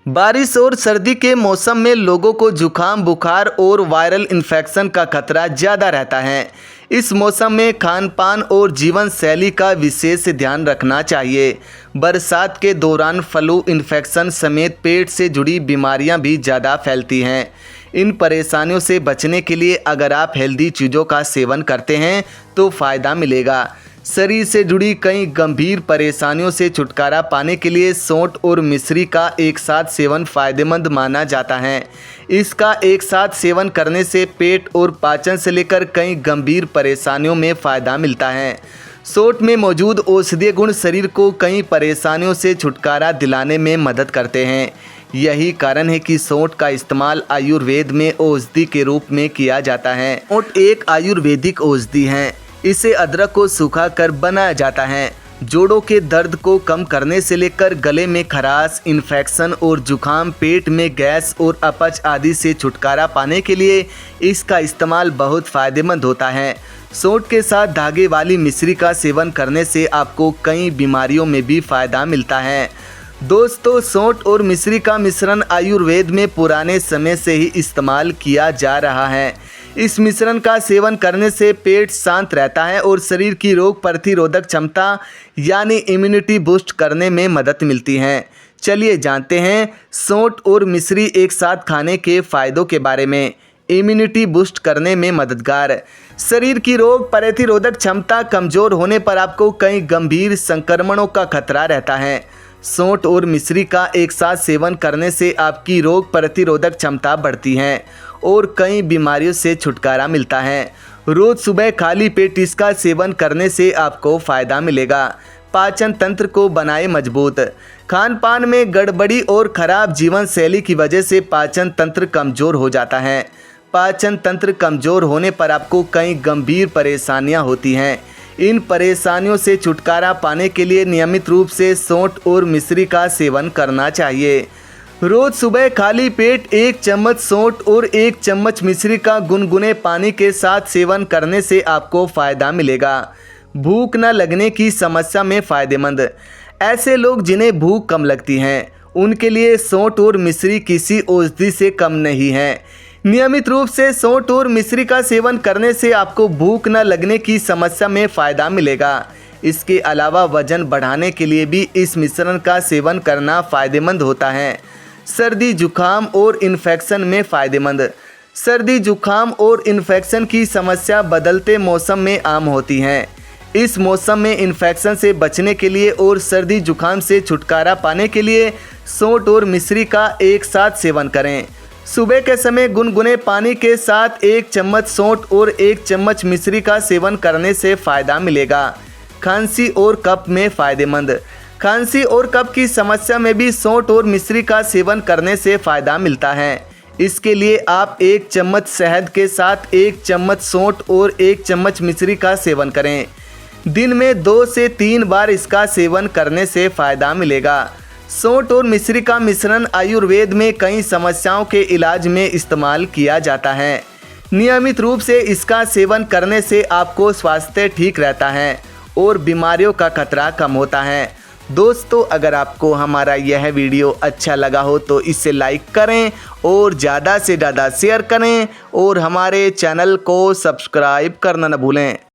बारिश और सर्दी के मौसम में लोगों को जुकाम, बुखार और वायरल इन्फेक्शन का खतरा ज़्यादा रहता है। इस मौसम में खान पान और जीवन शैली का विशेष ध्यान रखना चाहिए। बरसात के दौरान फ्लू इन्फेक्शन समेत पेट से जुड़ी बीमारियां भी ज़्यादा फैलती हैं। इन परेशानियों से बचने के लिए अगर आप हेल्दी चीज़ों का सेवन करते हैं तो फ़ायदा मिलेगा। शरीर से जुड़ी कई गंभीर परेशानियों से छुटकारा पाने के लिए सौंठ और मिश्री का एक साथ सेवन फायदेमंद माना जाता है। इसका एक साथ सेवन करने से पेट और पाचन से लेकर कई गंभीर परेशानियों में फ़ायदा मिलता है। सौंठ में मौजूद औषधीय गुण शरीर को कई परेशानियों से छुटकारा दिलाने में मदद करते हैं। यही कारण है कि सौंठ का इस्तेमाल आयुर्वेद में औषधि के रूप में किया जाता है। सौंठ एक आयुर्वेदिक औषधि है। इसे अदरक को सुखाकर बनाया जाता है। जोड़ों के दर्द को कम करने से लेकर गले में खराश, इन्फेक्शन और जुखाम, पेट में गैस और अपच आदि से छुटकारा पाने के लिए इसका इस्तेमाल बहुत फ़ायदेमंद होता है। सौंठ के साथ धागे वाली मिश्री का सेवन करने से आपको कई बीमारियों में भी फ़ायदा मिलता है। दोस्तों, सौंठ और मिश्री का मिश्रण आयुर्वेद में पुराने समय से ही इस्तेमाल किया जा रहा है। इस मिश्रण का सेवन करने से पेट शांत रहता है और शरीर की रोग प्रतिरोधक क्षमता यानी इम्यूनिटी बूस्ट करने में मदद मिलती है। चलिए जानते हैं सौंठ और मिश्री एक साथ खाने के फ़ायदों के बारे में। इम्यूनिटी बूस्ट करने में मददगार। शरीर की रोग प्रतिरोधक क्षमता कमज़ोर होने पर आपको कई गंभीर संक्रमणों का खतरा रहता है। सौंठ और मिश्री का एक साथ सेवन करने से आपकी रोग प्रतिरोधक क्षमता बढ़ती है और कई बीमारियों से छुटकारा मिलता है। रोज़ सुबह खाली पेट इसका सेवन करने से आपको फ़ायदा मिलेगा। पाचन तंत्र को बनाए मजबूत। खान पान में गड़बड़ी और ख़राब जीवन शैली की वजह से पाचन तंत्र कमज़ोर हो जाता है। पाचन तंत्र कमज़ोर होने पर आपको कई गंभीर परेशानियां होती हैं। इन परेशानियों से छुटकारा पाने के लिए नियमित रूप से सौंठ और मिश्री का सेवन करना चाहिए। रोज़ सुबह खाली पेट 1 चम्मच सौंठ और 1 चम्मच मिश्री का गुनगुने पानी के साथ सेवन करने से आपको फ़ायदा मिलेगा। भूख न लगने की समस्या में फ़ायदेमंद। ऐसे लोग जिन्हें भूख कम लगती है उनके लिए सौंठ और मिश्री किसी औषधि से कम नहीं है। नियमित रूप से सौंठ और मिश्री का सेवन करने से आपको भूख न लगने की समस्या में फ़ायदा मिलेगा। इसके अलावा वजन बढ़ाने के लिए भी इस मिश्रण का सेवन करना फ़ायदेमंद होता है। सर्दी, जुखाम और इन्फेक्शन में फ़ायदेमंद। सर्दी, जुखाम और इन्फेक्शन की समस्या बदलते मौसम में आम होती है। इस मौसम में इन्फेक्शन से बचने के लिए और सर्दी जुखाम से छुटकारा पाने के लिए सौंठ और मिश्री का एक साथ सेवन करें। सुबह के समय गुनगुने पानी के साथ 1 चम्मच सौंठ और 1 चम्मच मिश्री का सेवन करने से फ़ायदा मिलेगा। खांसी और कफ में फ़ायदेमंद। खांसी और कफ की समस्या में भी सौंठ और मिश्री का सेवन करने से फ़ायदा मिलता है। इसके लिए आप 1 चम्मच शहद के साथ 1 चम्मच सौंठ और 1 चम्मच मिश्री का सेवन करें। दिन में 2 से 3 बार इसका सेवन करने से फ़ायदा मिलेगा। सौंठ और मिश्री का मिश्रण आयुर्वेद में कई समस्याओं के इलाज में इस्तेमाल किया जाता है। नियमित रूप से इसका सेवन करने से आपको स्वास्थ्य ठीक रहता है और बीमारियों का खतरा कम होता है। दोस्तों, अगर आपको हमारा यह वीडियो अच्छा लगा हो तो इसे लाइक करें और ज़्यादा से ज़्यादा शेयर करें और हमारे चैनल को सब्सक्राइब करना न भूलें।